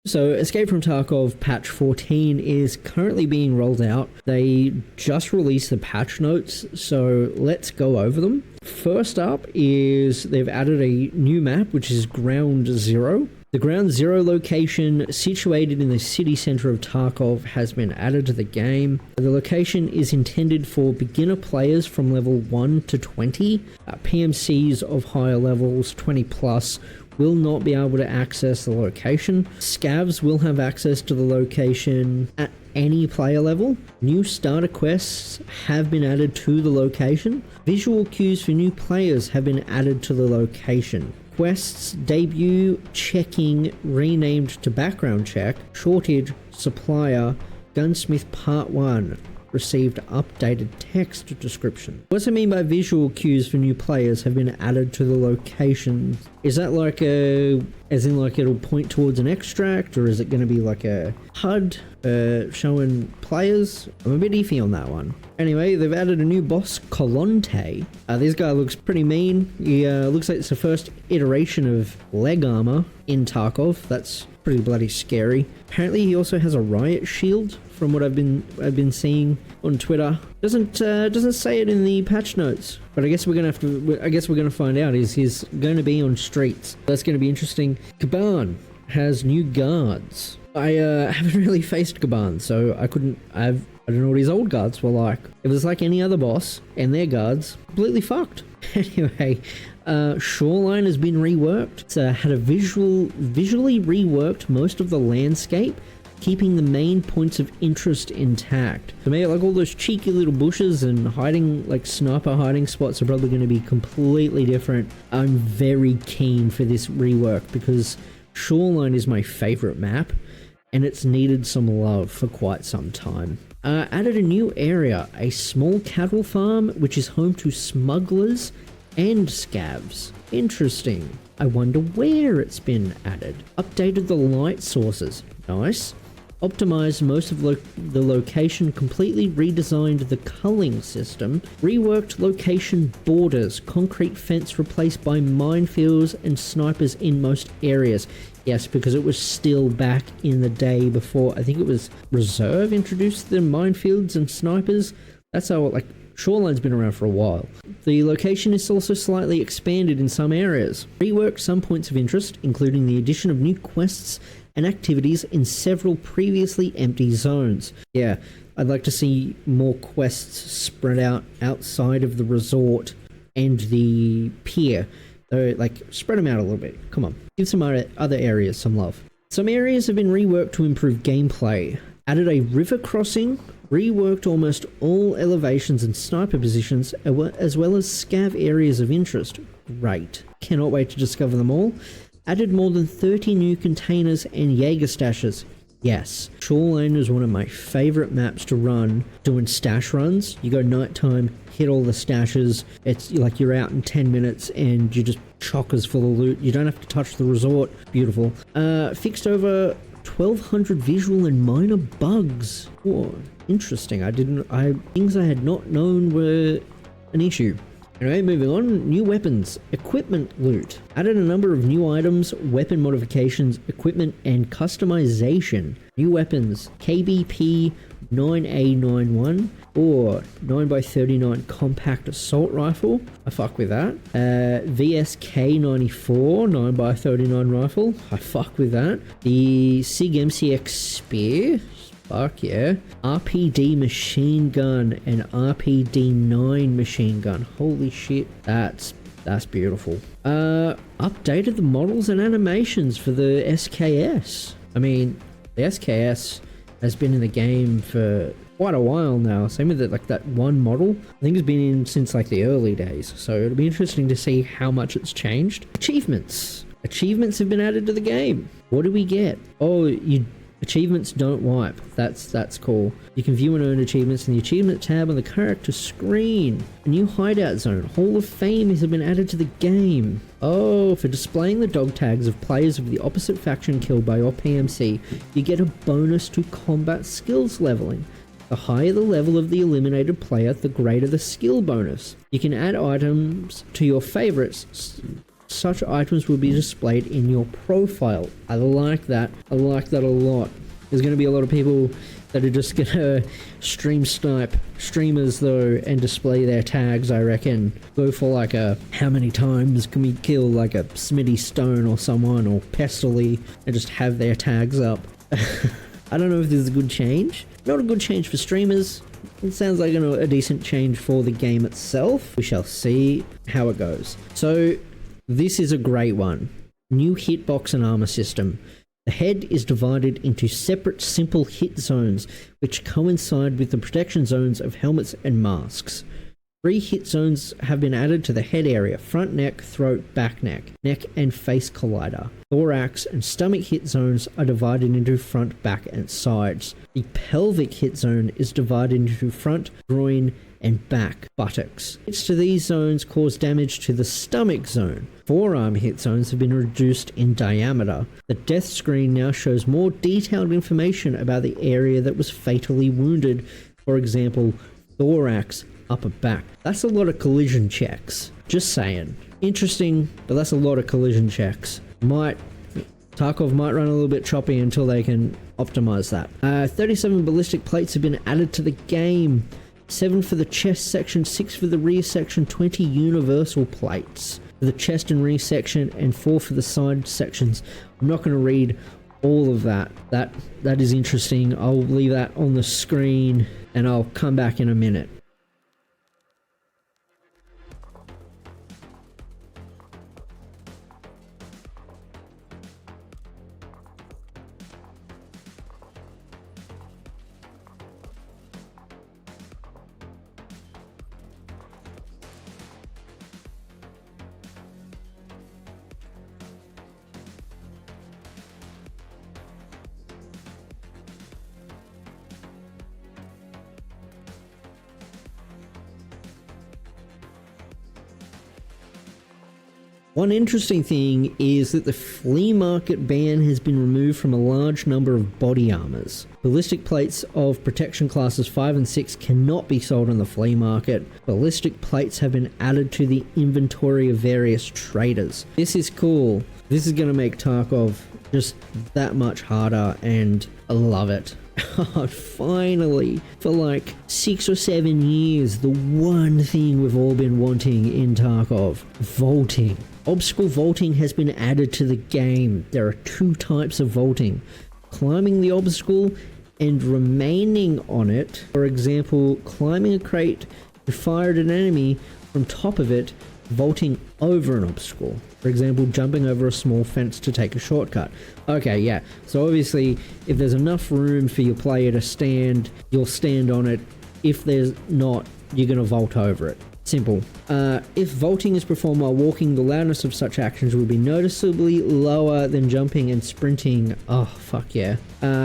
So Escape from Tarkov patch 14 is currently being rolled out. They just released the patch notes, so let's go over them. First up is they've added a new map, which is Ground Zero. The Ground Zero location, situated in the city center of Tarkov, has been added to the game. The location is intended for beginner players from level 1 to 20. PMCs of higher levels, 20 plus, will not be able to access the location. Scavs will have access to the location at any player level. New starter quests have been added to the location. Visual cues for new players have been added to the location. Quests debut checking renamed to background check, shortage, supplier, gunsmith part 1 received updated text description. What's it mean by visual cues for new players have been added to the location? Is that like as in like it'll point towards an extract, or is it going to be like a HUD showing players? I'm a bit iffy on that one. Anyway, they've added a new boss, Colonte. This guy looks pretty mean. He looks like it's the first iteration of leg armor in Tarkov. That's pretty bloody scary. Apparently he also has a riot shield, from what I've been seeing on Twitter. Doesn't say it in the patch notes, but I guess we're gonna find out. He's going to be on streets. That's going to be interesting. Kaban has new guards. I haven't really faced Kaban, so I don't know what his old guards were like. It was like any other boss, and their guards completely fucked. Anyway, Shoreline has been reworked. It's had a visually reworked most of the landscape, keeping the main points of interest intact. For me, like all those cheeky little bushes and hiding, like sniper hiding spots, are probably going to be completely different. I'm very keen for this rework because Shoreline is my favorite map, and it's needed some love for quite some time. Added a new area, a small cattle farm, which is home to smugglers and scavs. Interesting. I wonder where it's been added. Updated the light sources. Nice. Optimized most of the location, completely redesigned the culling system, reworked location borders, concrete fence replaced by minefields and snipers in most areas. Yes, because it was still back in the day before, I think it was Reserve introduced the minefields and snipers. That's how, like, Shoreline's been around for a while. The location is also slightly expanded in some areas. Reworked some points of interest, including the addition of new quests and activities in several previously empty zones. Yeah, I'd like to see more quests spread out outside of the resort and the pier. Like, spread them out a little bit. Come on, give some other areas some love. Some areas have been reworked to improve gameplay. Added a river crossing, reworked almost all elevations and sniper positions, as well as scav areas of interest. Great. Cannot wait to discover them all. Added more than 30 new containers and Jaeger stashes. Yes, Shoreline is one of my favorite maps to run doing stash runs. You go nighttime, hit all the stashes. It's like you're out in 10 minutes and you just chockers full of loot. You don't have to touch the resort. Beautiful. Fixed over 1,200 visual and minor bugs. Oh, interesting. Things I had not known were an issue. Anyway, moving on, new weapons, equipment loot. Added a number of new items, weapon modifications, equipment, and customization. New weapons, KBP 9A91 or 9x39 compact assault rifle. I fuck with that. VSK 94 9x39 rifle. I fuck with that. The SIG MCX spear. Fuck yeah. RPD machine gun and RPD9 machine gun. Holy shit. That's beautiful. Updated the models and animations for the SKS. I mean, the SKS has been in the game for quite a while now. Same with it, like that one model. I think it's been in since like the early days. So it'll be interesting to see how much it's changed. Achievements. Achievements have been added to the game. What do we get? Oh, achievements don't wipe. That's cool. You can view and earn achievements in the achievement tab on the character screen. A new hideout zone. Hall of Fame has been added to the game. Oh, for displaying the dog tags of players of the opposite faction killed by your PMC, you get a bonus to combat skills leveling. The higher the level of the eliminated player, the greater the skill bonus. You can add items to your favorites such items will be displayed in your profile. I like that. I like that a lot. There's going to be a lot of people that are just going to stream snipe streamers though and display their tags, I reckon. Go for like a, how many times can we kill like a Smitty Stone or someone, or Pestily, and just have their tags up. I don't know if this is a good change. Not a good change for streamers. It sounds like a decent change for the game itself. We shall see how it goes. So this is a great one. New hitbox and armor system. The head is divided into separate simple hit zones, which coincide with the protection zones of helmets and masks. 3 hit zones have been added to the head area: front neck, throat, back neck, neck and face collider. Thorax and stomach hit zones are divided into front, back and sides. The pelvic hit zone is divided into front, groin and back buttocks. Hits to these zones cause damage to the stomach zone. Forearm hit zones have been reduced in diameter. The death screen now shows more detailed information about the area that was fatally wounded. For example, thorax, upper back. That's a lot of collision checks. Just saying. Interesting, but that's a lot of collision checks. Tarkov might run a little bit choppy until they can optimize that. 37 ballistic plates have been added to the game. 7 for the chest section, 6 for the rear section, 20 universal plates for the chest and rear section, and 4 for the side sections. I'm not going to read all of that. That is interesting. I'll leave that on the screen and I'll come back in a minute. One interesting thing is that the flea market ban has been removed from a large number of body armors. Ballistic plates of protection classes 5 and 6 cannot be sold on the flea market. Ballistic plates have been added to the inventory of various traders. This is cool. This is going to make Tarkov just that much harder, and I love it. Finally, for like 6 or 7 years, the one thing we've all been wanting in Tarkov: vaulting. Obstacle vaulting has been added to the game. There are 2 types of vaulting: climbing the obstacle and remaining on it. For example, climbing a crate to fire at an enemy from top of it, vaulting over an obstacle. For example, jumping over a small fence to take a shortcut. Okay, yeah, so obviously if there's enough room for your player to stand, you'll stand on it. If there's not, you're going to vault over it. Simple. If vaulting is performed while walking, the loudness of such actions will be noticeably lower than jumping and sprinting. Oh, fuck yeah.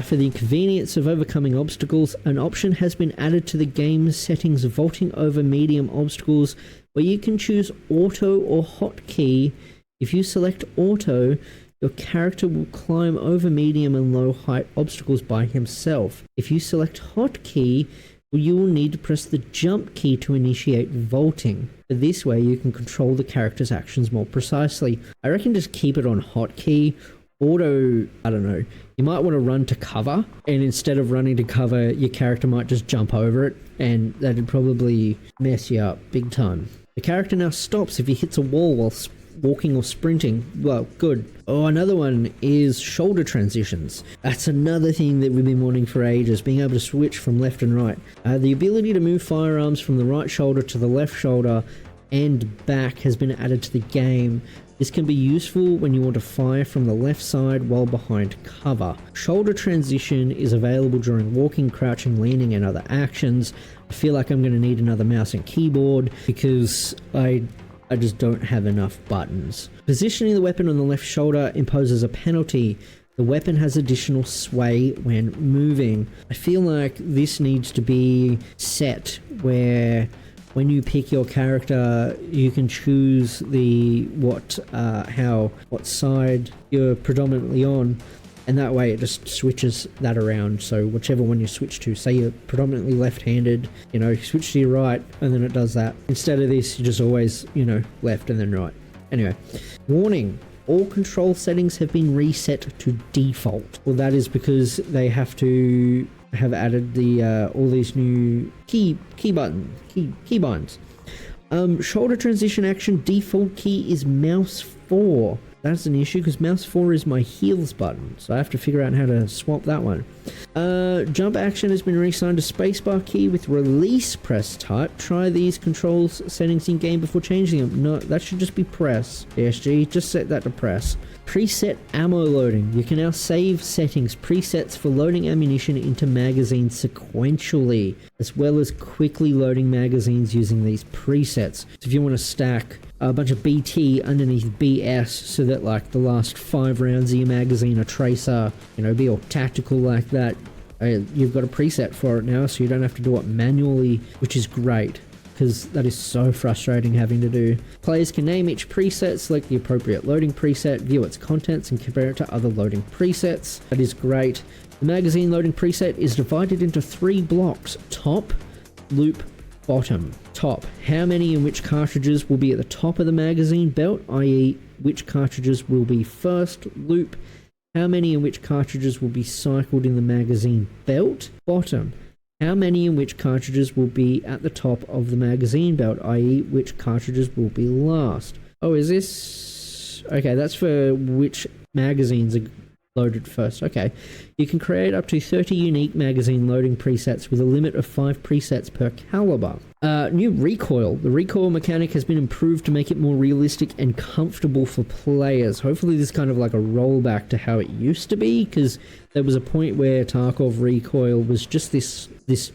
For the convenience of overcoming obstacles, an option has been added to the game settings: vaulting over medium obstacles, where you can choose auto or hotkey. If you select auto, your character will climb over medium and low height obstacles by himself. If you select hotkey, you will need to press the jump key to initiate vaulting. This way you can control the character's actions more precisely. I reckon just keep it on hotkey. Auto, I don't know. You might want to run to cover, and instead of running to cover, your character might just jump over it, and that'd probably mess you up big time. The character now stops if he hits a wall while walking or sprinting. Well, good. Oh, another one is shoulder transitions. That's another thing that we've been wanting for ages, being able to switch from left and right. The ability to move firearms from the right shoulder to the left shoulder and back has been added to the game. This can be useful when you want to fire from the left side while behind cover. Shoulder transition is available during walking, crouching, leaning and other actions. I feel like I'm going to need another mouse and keyboard because I just don't have enough buttons. Positioning the weapon on the left shoulder imposes a penalty. The weapon has additional sway when moving. I feel like this needs to be set where when you pick your character, you can choose what side you're predominantly on, and that way it just switches that around. So whichever one you switch to, say you're predominantly left-handed, you switch to your right, and then it does that. Instead of this, you just always, left and then right. Anyway, warning. All control settings have been reset to default. Well, that is because they have to have added the all these new key binds. Shoulder transition action default key is mouse 4. That's an issue because mouse 4 is my heals button, so I have to figure out how to swap that one. Jump action has been reassigned to spacebar key with release press type. Try these controls settings in game before changing them. No, that should just be press. PSG, just set that to press. Preset ammo loading. You can now save settings, presets for loading ammunition into magazines sequentially, as well as quickly loading magazines using these presets. So if you want to stack a bunch of BT underneath BS so that like the last 5 rounds of your magazine are tracer, you know, be all tactical like that, you've got a preset for it now, so you don't have to do it manually, which is great, because that is so frustrating having to do. Players can name each preset, select the appropriate loading preset, view its contents, and compare it to other loading presets. That is great. The magazine loading preset is divided into 3 blocks: top, loop, bottom. Top, how many and which cartridges will be at the top of the magazine belt, i.e. which cartridges will be first. Loop, how many and which cartridges will be cycled in the magazine belt. Bottom, how many and which cartridges will be at the top of the magazine belt, i.e. which cartridges will be last. Oh, is this... okay, that's for which magazines are loaded first. Okay. You can create up to 30 unique magazine loading presets with a limit of 5 presets per caliber. New recoil. The recoil mechanic has been improved to make it more realistic and comfortable for players. Hopefully this is kind of like a rollback to how it used to be, because there was a point where Tarkov recoil was just this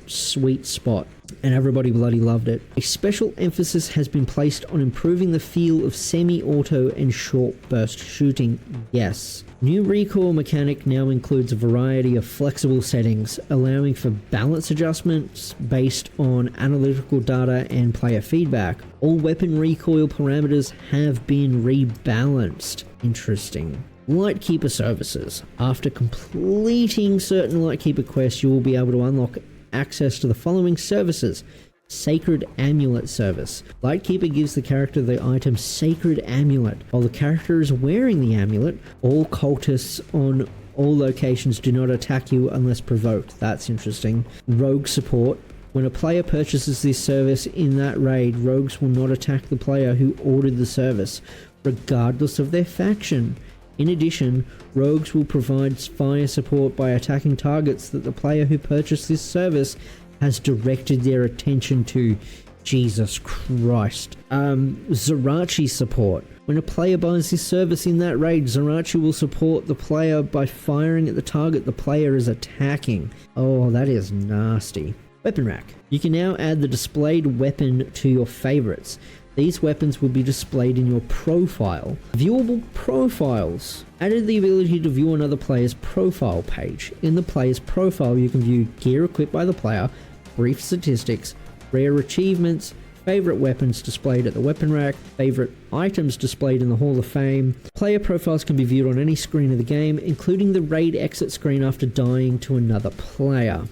sweet spot and everybody bloody loved it. A special emphasis has been placed on improving the feel of semi-auto and short burst shooting. Yes. New recoil mechanic now includes a variety of flexible settings, allowing for balance adjustments based on analytical data and player feedback. All weapon recoil parameters have been rebalanced. Interesting. Lightkeeper services. After completing certain Lightkeeper quests, you will be able to unlock access to the following services. Sacred Amulet service. Lightkeeper gives the character the item Sacred Amulet. While the character is wearing the amulet, all cultists on all locations do not attack you unless provoked. That's interesting. Rogue support. When a player purchases this service in that raid, rogues will not attack the player who ordered the service, regardless of their faction. In addition, rogues will provide fire support by attacking targets that the player who purchased this service has directed their attention to. Jesus Christ. Zerachi support. When a player buys this service in that raid, Zerachi will support the player by firing at the target the player is attacking. Oh, that is nasty. Weapon rack. You can now add the displayed weapon to your favorites. These weapons will be displayed in your profile. Viewable profiles. Added the ability to view another player's profile page. In the player's profile, you can view gear equipped by the player, brief statistics, rare achievements, favorite weapons displayed at the weapon rack, favorite items displayed in the Hall of Fame. Player profiles can be viewed on any screen of the game, including the raid exit screen after dying to another player.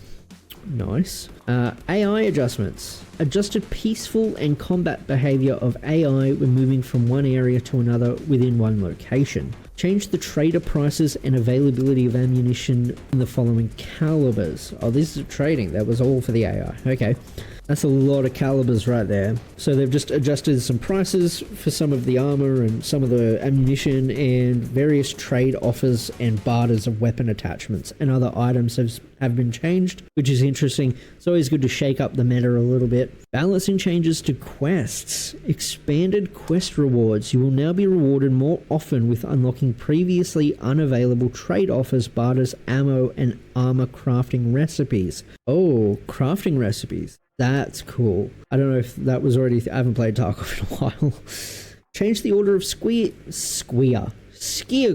Nice. AI adjustments. Adjusted peaceful and combat behavior of AI when moving from one area to another within one location. Change the trader prices and availability of ammunition in the following calibers. Oh, this is trading. That was all for the AI. Okay. That's a lot of calibers right there. So they've just adjusted some prices for some of the armor and some of the ammunition, and various trade offers and barters of weapon attachments and other items have been changed, which is interesting. It's always good to shake up the meta a little bit. Balancing changes to quests. Expanded quest rewards. You will now be rewarded more often with unlocking previously unavailable trade offers, barters, ammo, and armor crafting recipes. Oh, crafting recipes. That's cool. I don't know if that was already... I haven't played Tarkov in a while. Change the order of skier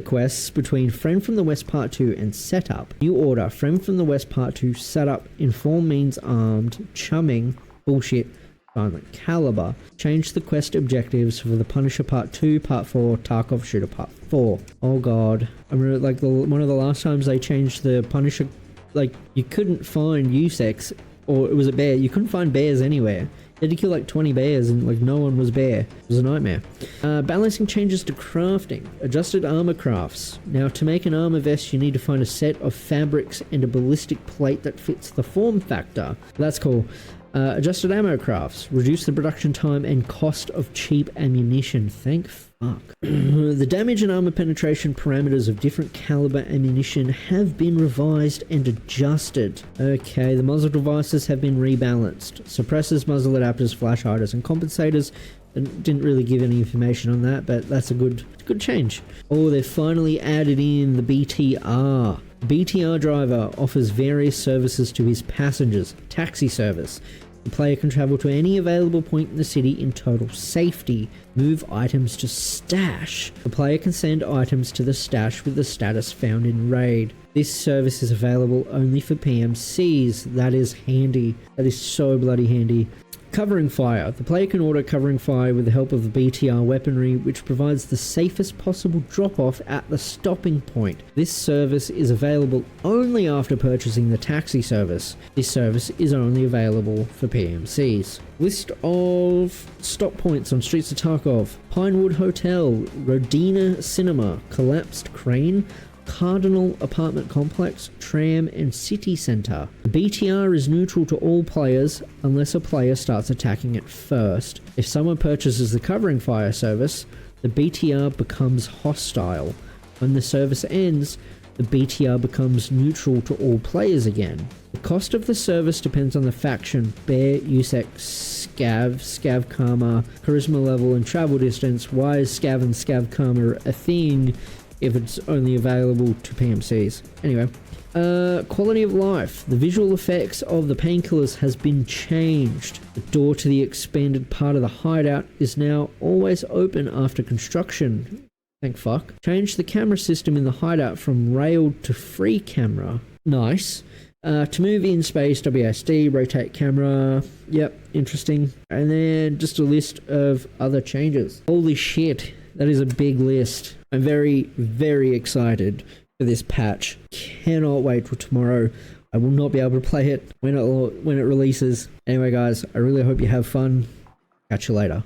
quests between Friend from the West Part 2 and Setup. New order. Friend from the West Part 2, Setup, Inform Means Armed, Chumming, Bullshit, Silent Caliber. Change the quest objectives for the Punisher Part 2, Part 4, Tarkov Shooter Part 4. Oh god. I remember like one of the last times they changed the Punisher... Like, you couldn't find Usex, or it was a bear. You couldn't find bears anywhere They had to kill like 20 bears and like no one was bear. It was a nightmare. Balancing changes to crafting. Adjusted armor crafts. Now to make an armor vest you need to find a set of fabrics and a ballistic plate that fits the form factor. That's cool. Adjusted ammo crafts. Reduce the production time and cost of cheap ammunition. Thank fuck. The damage and armor penetration parameters of different caliber ammunition have been revised and adjusted. Okay, the muzzle devices have been rebalanced. Suppressors, muzzle adapters, flash hiders, and compensators. Didn't really give any information on that, but that's a good change. Oh, they've finally added in the BTR. BTR driver offers various services to his passengers. Taxi service. The player can travel to any available point in the city in total safety. Move items to stash. The player can send items to the stash with the status found in raid. This service is available only for PMCs. That is handy. That is so bloody handy. Covering fire. The player can order covering fire with the help of the BTR weaponry, which provides the safest possible drop-off at the stopping point. This service is available only after purchasing the taxi service. This service is only available for PMCs. List of stop points on Streets of Tarkov. Pinewood Hotel, Rodina Cinema, Collapsed Crane, Cardinal Apartment Complex, Tram, and City Centre. BTR is neutral to all players unless a player starts attacking it first. If someone purchases the covering fire service, the BTR becomes hostile. When the service ends, the BTR becomes neutral to all players again. The cost of the service depends on the faction, Bear, USEC, Scav Karma, Charisma level, and travel distance. Why is Scav and Scav Karma a thing if it's only available to PMCs? Anyway, quality of life. The visual effects of the painkillers has been changed. The door to the expanded part of the hideout is now always open after construction. Thank fuck. Change the camera system in the hideout from railed to free camera. Nice. To move in space, WSD, rotate camera. Yep, interesting. And then just a list of other changes. Holy shit. That is a big list. I'm very, very excited for this patch. Cannot wait for tomorrow. I will not be able to play it when it releases. Anyway, guys, I really hope you have fun. Catch you later.